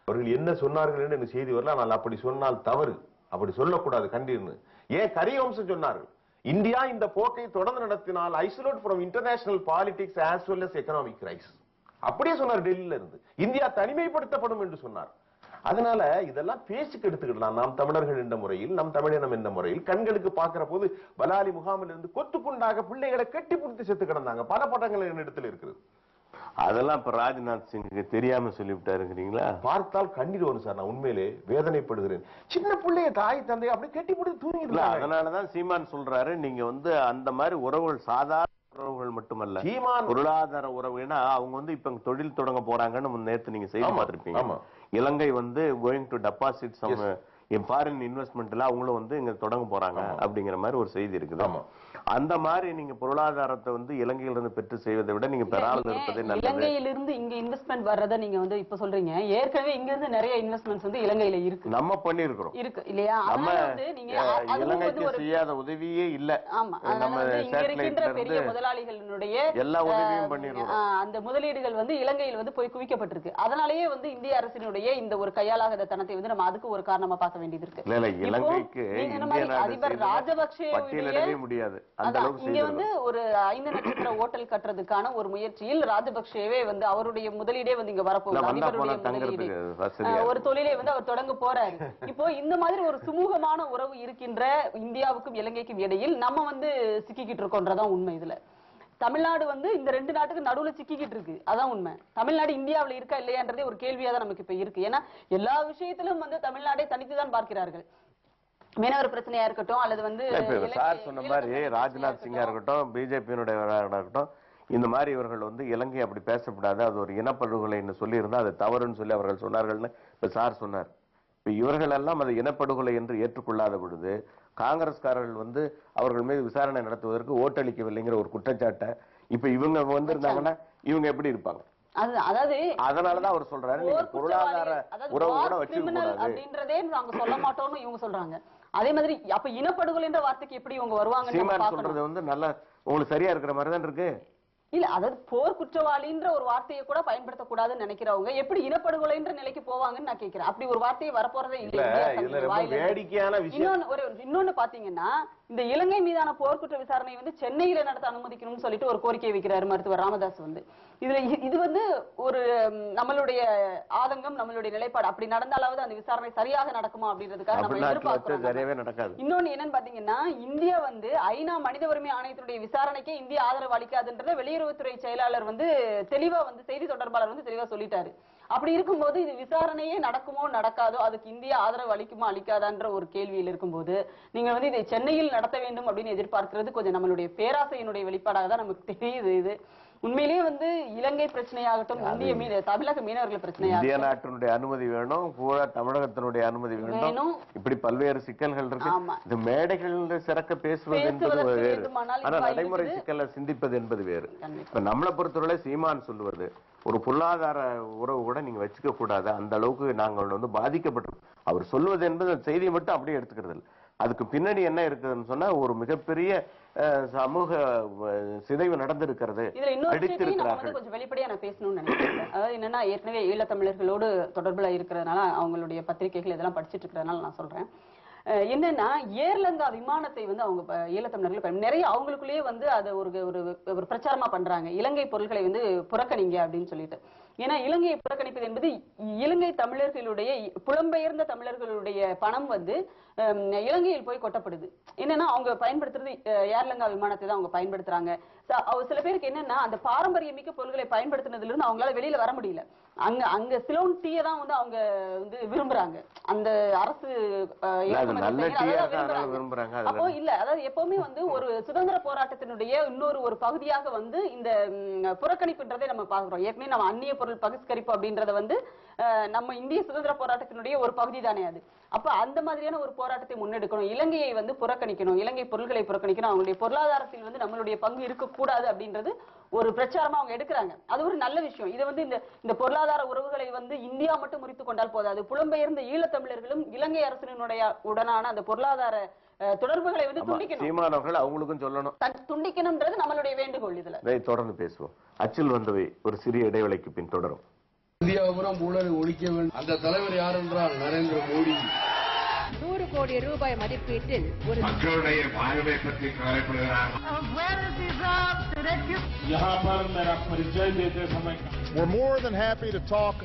அவர்கள் என்ன சொன்னார்கள் என்று எனக்கு செய்தி வரல. ஆனால் அப்படி சொன்னால் தவறு, அப்படி சொல்லக்கூடாது கண்டின்னு. ஏன் கரியவம்சம் சொன்னார்கள், இந்தியா இந்த போக்கை தொடர்ந்து நடத்தினால் isolate from international politics as well as economic crisis. அப்படியே சொன்னார் டெல்லியில இருந்து. இந்தியா தனிமைப்படுத்தப்படும் என்று சொன்னார். அதனால இதெல்லாம் பேச்சுக்கு எடுத்துக்கிடலாம். நாம் தமிழர்கள் என்ற முறையில், நம் தமிழினம் என்ற முறையில் கண்களுக்கு பார்க்கிற போது பலாலி முகாமில் இருந்து கொத்துக்குண்டாக பிள்ளைகளை கட்டி பிடித்து செத்து கிடந்தாங்க. பல படங்கள் என்னிடத்தில் இருக்கிறது. அதெல்லாம் இப்ப ராஜ்நாத் சிங்குக்கு தெரியாம சொல்லிவிட்டாருங்கிறீங்களா? பார்த்தால் கண்ணீர் வரும் சார். நான் உண்மையிலே வேதனைப்படுகிறேன். சின்ன பிள்ளைய தாய் தந்தை அப்படி கட்டி பிடித்து தூங்கிட்டு. அதனாலதான் சீமான் சொல்றாரு, நீங்க அந்த மாதிரி உறவுகள் சாதாரண உறவுகள் மட்டுமல்ல, பொருளாதார உறவு. ஏன்னா அவங்க இப்ப தொழில் தொடங்க போறாங்கன்னு நேத்து நீங்க செய்தி பார்த்திருப்பீங்க. Ilangai going to deposit some foreign இன்வெஸ்ட்மெண்ட்ல அவங்களும் இங்க தொடங்க போறாங்க அப்படிங்கிற மாதிரி ஒரு செய்தி இருக்குது. அந்த மாதிரி நீங்க பொருளாதாரத்தை இலங்கையிலிருந்து பெற்று செய்வதை விட நீங்க பெறாமல் இருப்பதே நல்லது. இலங்கையிலிருந்து இங்க இன்வெஸ்ட்மெண்ட் வர்றத நீங்க இப்ப சொல்றீங்க. ஏற்கனவே இங்க இருந்து நிறைய இன்வெஸ்ட்மெண்ட்ஸ் இலங்கையில இருக்கு, நம்ம பண்ணிருக்கிறோம், இருக்கு இல்லையா? நம்ம இலங்கைக்கு செய்யாத உதவியே இல்ல. நம்ம இங்க இருக்கின்ற பெரிய முதலாளிகளுடைய எல்லா உதவியும் பண்ணிருக்கோம். அந்த முதலீடுகள் இலங்கையில் போய் குவிக்கப்பட்டிருக்கு. அதனாலேயே இந்திய அரசினுடைய இந்த ஒரு கையாளாத தனத்தை நம்ம அதுக்கு ஒரு காரணமா பார்க்க வேண்டியது இருக்கு. இலங்கைக்கு அதிபர் ராஜபக்சே முடியாது. இங்க ஒரு 5 நட்சத்திர ஹோட்டல் கட்டுறதுக்கான ஒரு முயற்சியில் ராஜபக்சேவே அவருடைய முதலீடே இங்க வரப்போகுது. அதிபருடைய முதலீடு, ஒரு தொழிலை அவர் தொடங்க போறாரு. இப்போ இந்த மாதிரி ஒரு சுமூகமான உறவு இருக்கின்ற இந்தியாவுக்கும் இலங்கைக்கும் இடையில் நம்ம சிக்கிக்கிட்டு இருக்கோன்றதான் உண்மை. இதுல தமிழ்நாடு இந்த 2 நாட்டுக்கு நடுவுல சிக்கிக்கிட்டு இருக்கு. அதான் உண்மை. தமிழ்நாடு இந்தியாவில இருக்கா இல்லையான்றதே ஒரு கேள்வியா தான் நமக்கு இப்ப இருக்கு. ஏன்னா எல்லா விஷயத்திலும் தமிழ்நாடை தனித்துதான் பார்க்கிறார்கள். மீனவர் பிரச்சனையா இருக்கட்டும், அல்லது சார் சொன்ன மாதிரி ராஜ்நாத் சிங்கா இருக்கட்டும், பிஜேபியினுடைய இருக்கட்டும், இந்த மாதிரி இவர்கள் இலங்கை அப்படி பேசப்படாது, அது ஒரு இனப்படுகொலைன்னு சொல்லி இருந்தா அது தவறுன்னு சொல்லி அவர்கள் சொன்னார்கள்னு இப்ப சார் சொன்னார். இப்ப இவர்கள் எல்லாம் அது இனப்படுகொலை என்று ஏற்றுக்கொள்ளாத பொழுது காங்கிரஸ்காரர்கள் அவர்கள் மீது விசாரணை நடத்துவதற்கு ஓட்டளிக்கவில்லைங்கிற ஒரு குற்றச்சாட்டை இப்ப இவங்க இருந்தாங்கன்னா இவங்க எப்படி இருப்பாங்க? அதனாலதான் அவர் சொல்றாரு, பொருளாதார உறவு கூட வச்சுக்கூடாது அப்படின்றதே நாங்க சொல்ல மாட்டோம்னு இவங்க சொல்றாங்க. அதே மாதிரி அப்ப இனப்படுகொலை என்ற வார்த்தைக்கு எப்படி இவங்க வருவாங்க? சீமான் சொல்றது நல்ல உங்களுக்கு சரியா இருக்கிற மாதிரி தான் இருக்கு. இல்ல, அதாவது போர் குற்றவாளின்ற ஒரு வார்த்தையை கூட பயன்படுத்தக்கூடாதுன்னு நினைக்கிறவங்க எப்படி இனப்படுகொலைன்ற நிலைக்கு போவாங்கன்னு நான் கேட்கிறேன். அப்படி ஒரு வார்த்தையை வரப்போறதே இல்லை. இன்னொன்னு பாத்தீங்கன்னா, இந்த இலங்கை மீதான போர்க்குற்ற விசாரணை சென்னையில நடத்த அனுமதிக்கணும்னு சொல்லிட்டு ஒரு கோரிக்கை வைக்கிறாரு மருத்துவர் ராமதாஸ். இது ஒரு நம்மளுடைய ஆதங்கம், நம்மளுடைய நிலைப்பாடு. அப்படி நடந்தாலாவது அந்த விசாரணை சரியாக நடக்குமா அப்படின்றதுக்காக நம்ம எதிர்பார்க்கிறோம். இன்னொன்னு என்னன்னு பாத்தீங்கன்னா, இந்தியா ஐநா மனித உரிமை ஆணையத்தினுடைய விசாரணைக்கே இந்தியா ஆதரவு அளிக்காதுன்றத வெளியுறவுத்துறை செயலாளர் தெளிவா செய்தி தொடர்பாளர் தெளிவா சொல்லிட்டாரு. அப்படி இருக்கும்போது இது விசாரணையே நடக்குமோ நடக்காதோ, அதுக்கு இந்தியா ஆதரவு அளிக்குமா அளிக்காதான்ற ஒரு கேள்வியில் இருக்கும்போது நீங்க இதை சென்னையில் நடத்த வேண்டும் அப்படின்னு எதிர்பார்க்கிறது கொஞ்சம் நம்மளுடைய பேராசையினுடைய வெளிப்பாடாக தான் நமக்கு தெரியுது. இது உண்மையிலேயே இலங்கை பிரச்சனையாகட்டும், தமிழக மீனவர்கள் பிரச்சனையாகட்டும், இந்திய நாட்டினுடைய அனுமதி வேணும், பூரா தமிழகத்தினுடைய அனுமதி வேணும். இப்படி பல்வேறு சிக்கல்கள் இருக்கு. இந்த மேடைகள் சிறக்க பேசுவது என்பது வேறு, ஆனா நடைமுறை சிக்கலை சிந்திப்பது என்பது வேறு. இப்ப நம்மளை பொறுத்தவரை சீமான் சொல்லுவது ஒரு பொருளாதார உறவு கூட நீங்க வச்சுக்க கூடாது, அந்த அளவுக்கு நாங்கள் பாதிக்கப்பட்டிருக்கோம். அவர் சொல்வது என்பது செய்தியை மட்டும் அப்படியே எடுத்துக்கிறது இல்லை. அதுக்கு பின்னாடி என்ன இருக்குதுன்னு சொன்னா ஒரு மிகப்பெரிய சமூக சிதைவு நடந்திருக்கிறது. கொஞ்சம் வெளிப்படையா நான் பேசணும்னு நினைக்கிறேன். அதாவது என்னன்னா, ஏற்கனவே ஈழத்தமிழர்களோடு தொடர்புல இருக்கிறதுனால அவங்களுடைய பத்திரிகைகள் இதெல்லாம் படிச்சுட்டு இருக்கிறதுனால நான் சொல்றேன். என்னன்னா, ஏர்லங்கா விமானத்தை அவங்க ஈழத்தமிழர்கள் நிறைய அவங்களுக்குள்ளேயே அதை ஒரு பிரச்சாரமா பண்றாங்க. இலங்கை பொருட்களை புறக்கணிங்க அப்படின்னு சொல்லிட்டு. ஏன்னா இலங்கையை புறக்கணிப்பது என்பது இலங்கை தமிழர்களுடைய, புலம்பெயர்ந்த தமிழர்களுடைய பணம் இலங்கையில் போய் கொட்டப்படுது. என்னன்னா, அவங்க பயன்படுத்துறது ஏர்லங்கா விமானத்தை தான் அவங்க பயன்படுத்துறாங்க. சில பேருக்கு என்னன்னா, அந்த பாரம்பரியமிக்க பொருட்களை பயன்படுத்தினதுல இருந்து அவங்களால வெளியில வர முடியல. அங்க சிலோன் டீயை தான் அவங்க விரும்புறாங்க. அந்த அரசு அப்போ இல்ல, அதாவது எப்பவுமே ஒரு சுதந்திர போராட்டத்தினுடைய இன்னொரு ஒரு பகுதியாக இந்த புறக்கணிப்புன்றதை நம்ம பாக்குறோம். ஏற்கனவே நம்ம அந்நிய பொருள் பகிஷ்கரிப்பு அப்படின்றத நம்ம இந்திய சுதந்திர போராட்டத்தினுடைய ஒரு பகுதி தானே அது. அப்ப அந்த மாதிரியான ஒரு போராட்டத்தை முன்னெடுக்கணும். இலங்கையை புறக்கணிக்கணும், இலங்கை பொருட்களை புறக்கணிக்கணும், அவங்களுடைய பொருளாதாரத்தில் நம்மளுடைய பங்கு இருக்கக்கூடாது அப்படின்றது ஒரு பிரச்சாரமா அவங்க எடுக்கிறாங்க. அது ஒரு நல்ல விஷயம். இது இந்த பொருளாதார உறவுகளை இந்தியா மட்டும் முறித்துக் கொண்டால் போதாது. புலம்பெயர்ந்த ஈழத்தமிழர்களும் இலங்கை அரசினுடைய உடனான அந்த பொருளாதார தொடர்புகளை துண்டிக்கணும். சீமானவர்கள் அவங்களுக்கும் சொல்லணும், துண்டிக்கணும்ன்றது நம்மளுடைய வேண்டுகோள். இதுல தொடர்ந்து பேசுவோம். அச்சில் வந்தவை ஒரு சிறிய இடைவெளிக்கு பின் தொடரும். இந்தியாபுரம் ஊழலை ஒழிக்க வேண்டும். அந்த தலைவர் யார் என்றால் நரேந்திர மோடி. 100 கோடி ரூபாய் மதிப்பீட்டில் ஒரு மக்களுடைய வாழ்வை பற்றி கவலைப்படுகிறார். We're more than happy to talk